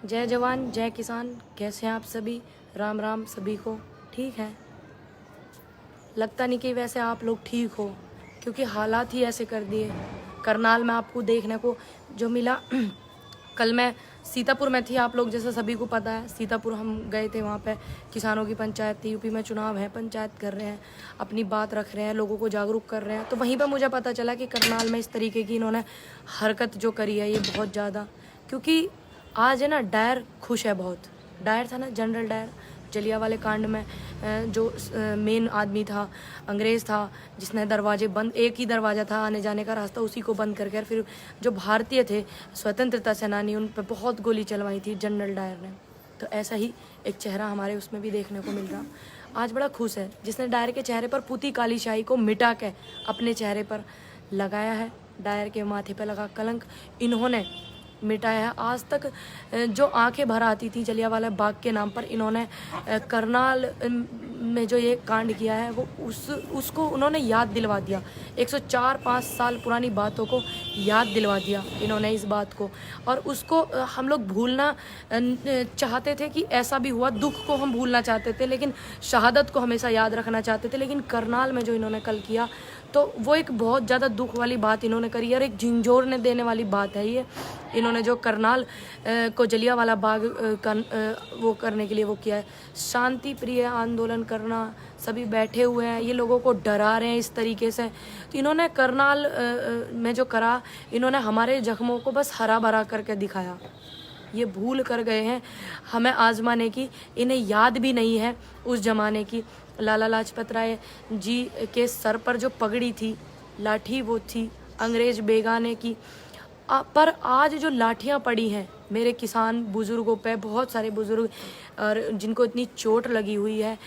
जय जवान जय किसान। कैसे हैं आप सभी? राम राम सभी को। ठीक है, लगता नहीं कि वैसे आप लोग ठीक हो, क्योंकि हालात ही ऐसे कर दिए। करनाल में आपको देखने को जो मिला कल मैं सीतापुर में थी, आप लोग जैसे सभी को पता है। सीतापुर हम गए थे, वहाँ पे किसानों की पंचायत थी। यूपी में चुनाव है, पंचायत कर रहे हैं, अपनी बात रख रहे हैं, लोगों को जागरूक कर रहे हैं। तो वहीं पर मुझे पता चला कि करनाल में इस तरीके की इन्होंने हरकत जो करी है ये बहुत ज़्यादा, क्योंकि आज है ना डायर खुश है बहुत। डायर था ना, जनरल डायर, जलियांवाले कांड में जो मेन आदमी था, अंग्रेज़ था, जिसने दरवाजे बंद, एक ही दरवाज़ा था आने जाने का रास्ता, उसी को बंद करके फिर जो भारतीय थे स्वतंत्रता सेनानी, उन पर बहुत गोली चलवाई थी जनरल डायर ने। तो ऐसा ही एक चेहरा हमारे उसमें भी देखने को मिल रहा। आज बड़ा खुश है जिसने डायर के चेहरे पर पुती काली शाही को मिटा के अपने चेहरे पर लगाया है। डायर के माथे पर लगा कलंक इन्होंने मिटाया है। आज तक जो आंखें भर आती थी जलियांवाला बाग के नाम पर, इन्होंने करनाल में जो ये कांड किया है वो उसको उन्होंने याद दिलवा दिया। 104-5 साल पुरानी बातों को याद दिलवा दिया इन्होंने इस बात को, और उसको हम लोग भूलना चाहते थे कि ऐसा भी हुआ। दुख को हम भूलना चाहते थे, लेकिन शहादत को हमेशा याद रखना चाहते थे। लेकिन करनाल में जो इन्होंने कल किया तो वो एक बहुत ज़्यादा दुख वाली बात इन्होंने करी, और एक झिंझोरने देने वाली बात है ये। इन्होंने जो करनाल को जलियांवाला बाग का वो करने के लिए वो किया है। शांति प्रिय आंदोलन करना, सभी बैठे हुए हैं, ये लोगों को डरा रहे हैं इस तरीके से। तो इन्होंने करनाल में जो करा, इन्होंने हमारे जख्मों को बस हरा भरा करके दिखाया। ये भूल कर गए हैं हमें आजमाने की, इन्हें याद भी नहीं है उस जमाने की। लाला लाजपत राय जी के सर पर जो पगड़ी थी, लाठी वो थी अंग्रेज बेगाने की। पर आज जो लाठियाँ पड़ी हैं मेरे किसान बुज़ुर्गों पे, बहुत सारे बुज़ुर्ग और जिनको इतनी चोट लगी हुई है,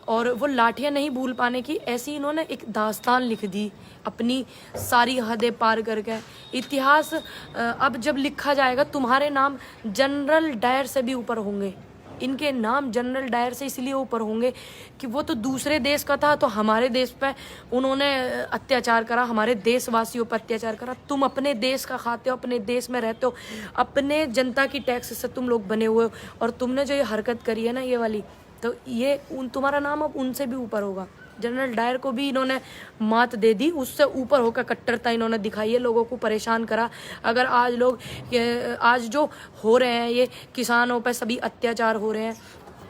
और वो लाठियाँ नहीं भूल पाने की, ऐसी इन्होंने एक दास्तान लिख दी अपनी सारी हदें पार करके। इतिहास अब जब लिखा जाएगा, तुम्हारे नाम जनरल डायर से भी ऊपर होंगे। इनके नाम जनरल डायर से इसलिए ऊपर होंगे कि वो तो दूसरे देश का था, तो हमारे देश पे उन्होंने अत्याचार करा, हमारे देशवासियों पर अत्याचार करा। तुम अपने देश का खाते हो, अपने देश में रहते हो, अपने जनता की टैक्स से तुम लोग बने हुए हो, और तुमने जो ये हरकत करी है ना ये वाली, तो ये तुम्हारा नाम अब उनसे भी ऊपर होगा। जनरल डायर को भी इन्होंने मात दे दी, उससे ऊपर होकर कट्टरता इन्होंने दिखाई है, लोगों को परेशान करा। अगर आज लोग आज जो हो रहे हैं ये किसानों पर सभी अत्याचार हो रहे हैं,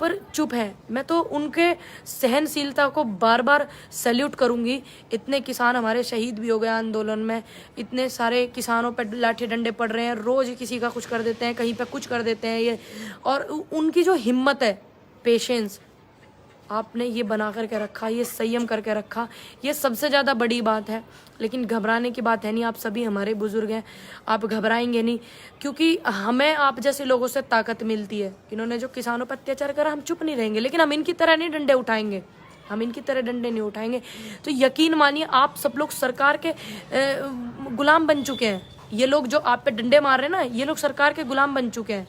पर चुप है। मैं तो उनके सहनशीलता को बार बार सैल्यूट करूंगी। इतने किसान हमारे शहीद भी हो गए आंदोलन में, इतने सारे किसानों पर लाठी डंडे पड़ रहे हैं, रोज किसी का कुछ कर देते हैं, कहीं पे कुछ कर देते हैं ये। और उनकी जो हिम्मत है, पेशेंस आपने ये बना करके रखा, ये संयम करके रखा, ये सबसे ज़्यादा बड़ी बात है। लेकिन घबराने की बात है नहीं, आप सभी हमारे बुजुर्ग हैं, आप घबराएंगे नहीं, क्योंकि हमें आप जैसे लोगों से ताकत मिलती है। इन्होंने जो किसानों पर अत्याचार करा, हम चुप नहीं रहेंगे, लेकिन हम इनकी तरह नहीं डंडे उठाएंगे, हम इनकी तरह डंडे नहीं उठाएंगे। तो यकीन मानिए, आप सब लोग सरकार के गुलाम बन चुके हैं। ये लोग जो आप पे डंडे मार रहे हैं ना, ये लोग सरकार के गुलाम बन चुके हैं।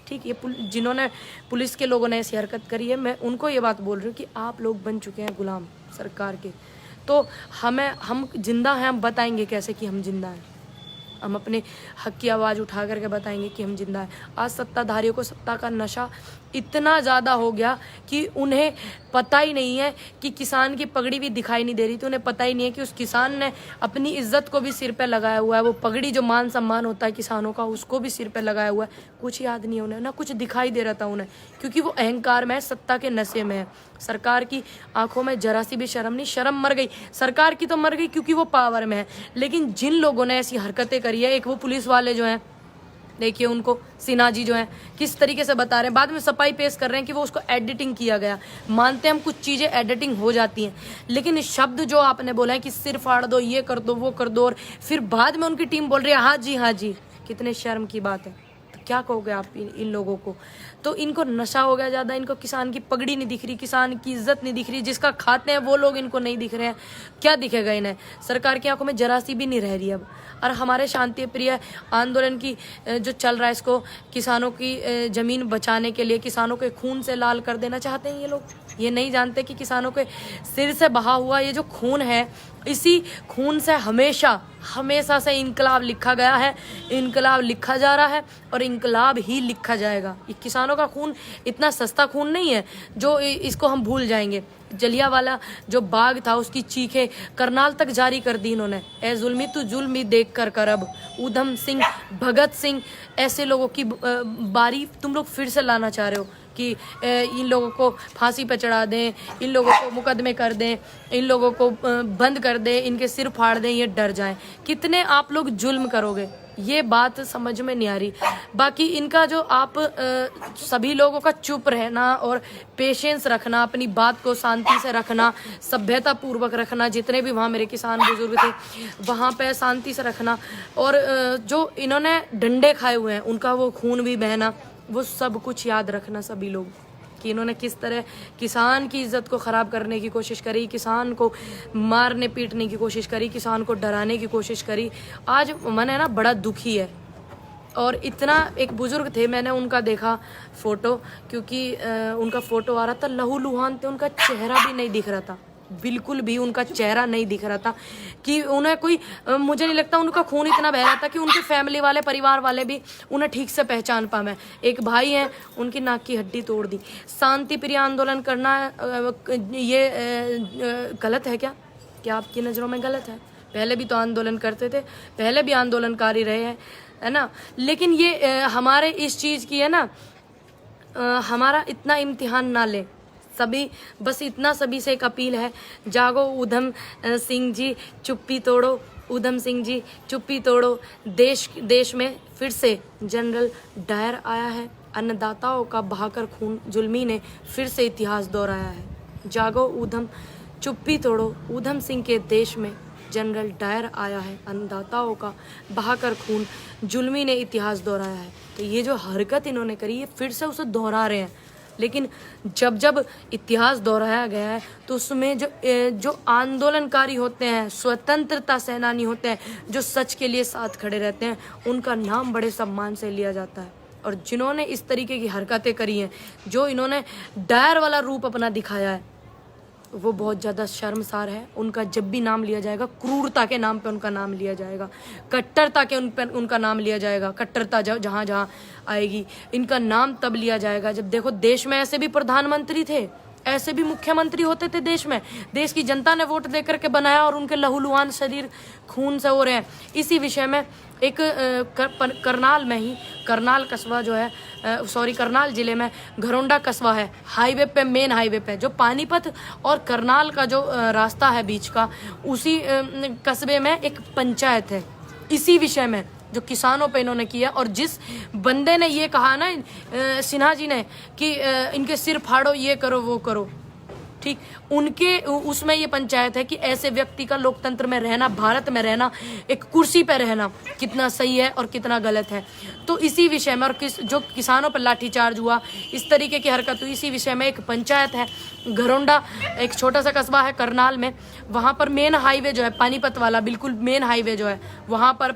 ठीक, ये जिन्होंने पुलिस के लोगों ने ऐसी हरकत करी है, मैं उनको ये बात बोल रही हूँ कि आप लोग बन चुके हैं गुलाम सरकार के। तो हम जिंदा हैं, हम बताएंगे कैसे कि हम जिंदा हैं। हम अपने हक की आवाज़ उठा करके बताएंगे कि हम जिंदा हैं। आज सत्ताधारियों को सत्ता का नशा इतना ज़्यादा हो गया कि उन्हें पता ही नहीं है कि किसान की पगड़ी भी दिखाई नहीं दे रही थी। उन्हें पता ही नहीं है कि उस किसान ने अपनी इज्जत को भी सिर पे लगाया हुआ है। वो पगड़ी जो मान सम्मान होता है किसानों का, उसको भी सिर पे लगाया हुआ है। कुछ याद नहीं है उन्हें, ना कुछ दिखाई दे रहा था उन्हें, क्योंकि वो अहंकार में है, सत्ता के नशे में है। सरकार की आंखों में जरा सी भी शर्म नहीं। शर्म मर गई, सरकार की तो मर गई क्योंकि वो पावर में है। लेकिन जिन लोगों ने ऐसी हरकतें करी है, एक वो पुलिस वाले जो हैं, देखिए उनको सिन्हा जी जो हैं किस तरीके से बता रहे हैं, बाद में सफाई पेश कर रहे हैं कि वो उसको एडिटिंग किया गया। मानते हैं हम, कुछ चीज़ें एडिटिंग हो जाती हैं, लेकिन शब्द जो आपने बोला है कि सिर फाड़ दो, ये कर दो, वो कर दो, और फिर बाद में उनकी टीम बोल रही है हाँ जी हाँ जी, कितने शर्म की बात है। तो क्या कहोगे आप इन लोगों को? तो इनको नशा हो गया ज़्यादा, इनको किसान की पगड़ी नहीं दिख रही, किसान की इज्जत नहीं दिख रही, जिसका खाते हैं वो लोग इनको नहीं दिख रहे हैं। क्या दिखेगा इन्हें? सरकार की आंखों में जरा सी भी नहीं रह रही अब। और हमारे शांति प्रिय आंदोलन की जो चल रहा है, इसको किसानों की ज़मीन बचाने के लिए किसानों के खून से लाल कर देना चाहते हैं ये लोग। ये नहीं जानते कि किसानों के सिर से बहा हुआ ये जो खून है, इसी खून से हमेशा हमेशा से इनकलाब लिखा गया है, इनकलाब लिखा जा रहा है और इनकलाब ही लिखा जाएगा। ये किसानों का खून इतना सस्ता खून नहीं है जो इसको हम भूल जाएंगे। जलियांवाला जो बाग था उसकी चीखें करनाल तक जारी कर दी इन्होंने। ए जुल्मी तू जुल्मी देख कर अब ऊधम सिंह, भगत सिंह, ऐसे लोगों की बारी तुम लोग फिर से लाना चाह रहे हो कि इन लोगों को फांसी पे चढ़ा दें, इन लोगों को मुकदमे कर दें, इन लोगों को बंद कर दें, इनके सिर फाड़ दें, ये डर जाएं। कितने आप लोग जुल्म करोगे, ये बात समझ में नहीं आ रही। बाकी इनका जो आप सभी लोगों का चुप रहना और पेशेंस रखना, अपनी बात को शांति से रखना, सभ्यता पूर्वक रखना, जितने भी वहाँ मेरे किसान बुजुर्ग थे वहाँ पे शांति से रखना, और जो इन्होंने डंडे खाए हुए हैं उनका वो खून भी बहना, वो सब कुछ याद रखना सभी लोग, कि इन्होंने किस तरह किसान की इज्जत को ख़राब करने की कोशिश करी, किसान को मारने पीटने की कोशिश करी, किसान को डराने की कोशिश करी। आज मन है ना बड़ा दुखी है। और इतना एक बुजुर्ग थे, मैंने उनका देखा फ़ोटो, क्योंकि उनका फ़ोटो आ रहा था, लहूलुहान थे, उनका चेहरा भी नहीं दिख रहा था, बिल्कुल भी उनका चेहरा नहीं दिख रहा था कि उन्हें कोई, मुझे नहीं लगता उनका खून इतना बह रहा था कि उनके फैमिली वाले, परिवार वाले भी उन्हें ठीक से पहचान पाए। एक भाई हैं, उनकी नाक की हड्डी तोड़ दी। शांति प्रिय आंदोलन करना ये गलत है क्या? क्या आपकी नज़रों में गलत है? पहले भी तो आंदोलन करते थे, पहले भी आंदोलनकारी रहे हैं, है ना। लेकिन ये हमारे इस चीज़ की है ना, हमारा इतना इम्तिहान ना ले सभी। बस इतना सभी से एक अपील है, जागो ऊधम सिंह जी, चुप्पी तोड़ो, ऊधम सिंह जी चुप्पी तोड़ो। देश में फिर से जनरल डायर आया है, अन्नदाताओं का बहाकर खून जुल्मी ने फिर से इतिहास दोहराया है। जागो ऊधम, चुप्पी तोड़ो, ऊधम सिंह के देश में जनरल डायर आया है, अन्नदाताओं का बहाकर खून जुल्मी ने इतिहास दोहराया है। तो ये जो हरकत इन्होंने करी है फिर से उसे दोहरा रहे हैं। लेकिन जब जब इतिहास दोहराया गया है तो उसमें जो आंदोलनकारी होते हैं, स्वतंत्रता सेनानी होते हैं, जो सच के लिए साथ खड़े रहते हैं, उनका नाम बड़े सम्मान से लिया जाता है। और जिन्होंने इस तरीके की हरकतें करी हैं, जो इन्होंने डायर वाला रूप अपना दिखाया है, वो बहुत ज़्यादा शर्मसार है। उनका जब भी नाम लिया जाएगा, क्रूरता के नाम पे उनका नाम लिया जाएगा, कट्टरता के उनका नाम लिया जाएगा। कट्टरता जहाँ जहाँ आएगी, इनका नाम तब लिया जाएगा जब देखो देश में ऐसे भी प्रधानमंत्री थे, ऐसे भी मुख्यमंत्री होते थे देश में, देश की जनता ने वोट दे करके बनाया और उनके लहूलुहान शरीर खून से हो रहे हैं। इसी विषय में एक करनाल में ही, करनाल कस्बा जो है, करनाल जिले में घरोंडा कस्बा है, हाईवे पे, मेन हाईवे पे, जो पानीपत और करनाल का जो रास्ता है बीच का, उसी कस्बे में एक पंचायत है। इसी विषय में जो किसानों पे इन्होंने किया, और जिस बंदे ने ये कहा ना, सिन्हा जी ने, कि इनके सिर फाड़ो, ये करो, वो करो, ठीक, उनके उसमें ये पंचायत है कि ऐसे व्यक्ति का लोकतंत्र में रहना, भारत में रहना, एक कुर्सी पे रहना कितना सही है और कितना गलत है। तो इसी विषय में, और जो किसानों पर लाठीचार्ज हुआ, इस तरीके की हरकत हुई, इसी विषय में एक पंचायत है घरोंडा, एक छोटा सा कस्बा है करनाल में, वहाँ पर मेन हाईवे जो है, पानीपत वाला बिल्कुल मेन हाईवे जो है, वहाँ पर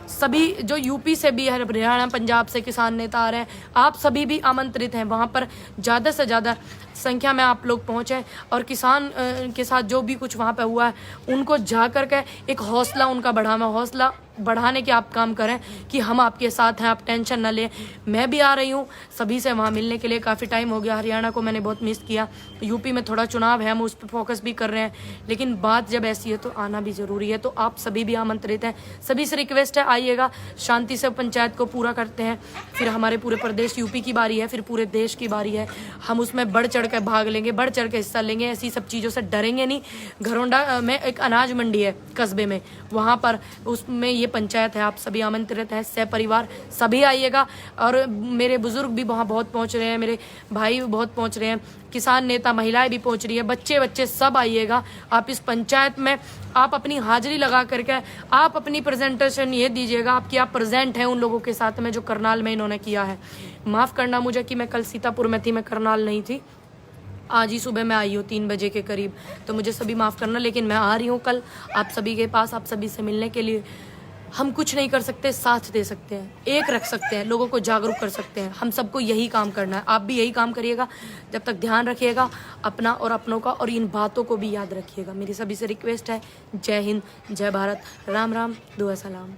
सभी जो यूपी से भी है, हरियाणा, पंजाब से किसान नेता आ रहे हैं, आप सभी भी आमंत्रित हैं। वहाँ पर ज़्यादा से ज़्यादा संख्या में आप लोग पहुँचे और किसान के साथ जो भी कुछ वहाँ पे हुआ है उनको जा कर के एक हौसला उनका हौसला बढ़ाने के आप काम करें कि हम आपके साथ हैं, आप टेंशन ना लें। मैं भी आ रही हूँ सभी से वहाँ मिलने के लिए, काफ़ी टाइम हो गया, हरियाणा को मैंने बहुत मिस किया, यूपी में थोड़ा चुनाव है, हम उस पर फोकस भी कर रहे हैं, लेकिन बात जब ऐसी है तो आना भी ज़रूरी है। तो आप सभी भी आमंत्रित हैं, सभी से रिक्वेस्ट है, आइएगा, शांति से पंचायत को पूरा करते हैं, फिर हमारे पूरे प्रदेश यूपी की बारी है, फिर पूरे देश की बारी है, हम उसमें बढ़ चढ़ कर भाग लेंगे, बढ़ चढ़ के हिस्सा लेंगे, ऐसी सब चीज़ों से डरेंगे नहीं। घरोंडा में एक अनाज मंडी है कस्बे में, वहाँ पर उसमें ये पंचायत है, आप सभी आमंत्रित हैं, सह परिवार सभी आइएगा। और मेरे बुजुर्ग भी वहाँ बहुत पहुँच रहे हैं, मेरे भाई भी बहुत पहुँच रहे हैं, किसान नेता, महिलाएं भी पहुँच रही है, बच्चे सब आइएगा। आप इस पंचायत में आप अपनी हाजिरी लगा करके आप अपनी प्रेजेंटेशन ये दीजिएगा आपकी आप प्रेजेंट हैं उन लोगों के साथ में जो करनाल में इन्होंने किया है। माफ़ करना मुझे कि मैं कल सीतापुर में थी, मैं करनाल नहीं थी, आज ही सुबह मैं आई हूँ 3 बजे के करीब, तो मुझे सभी माफ़ करना, लेकिन मैं आ रही हूँ कल आप सभी के पास, आप सभी से मिलने के लिए। हम कुछ नहीं कर सकते, साथ दे सकते हैं, एक रख सकते हैं, लोगों को जागरूक कर सकते हैं। हम सबको यही काम करना है। आप भी यही काम करिएगा। जब तक ध्यान रखिएगा अपना और अपनों का, और इन बातों को भी याद रखिएगा। मेरी सभी से रिक्वेस्ट है, जय हिंद, जय भारत, राम राम, दुआ सलाम।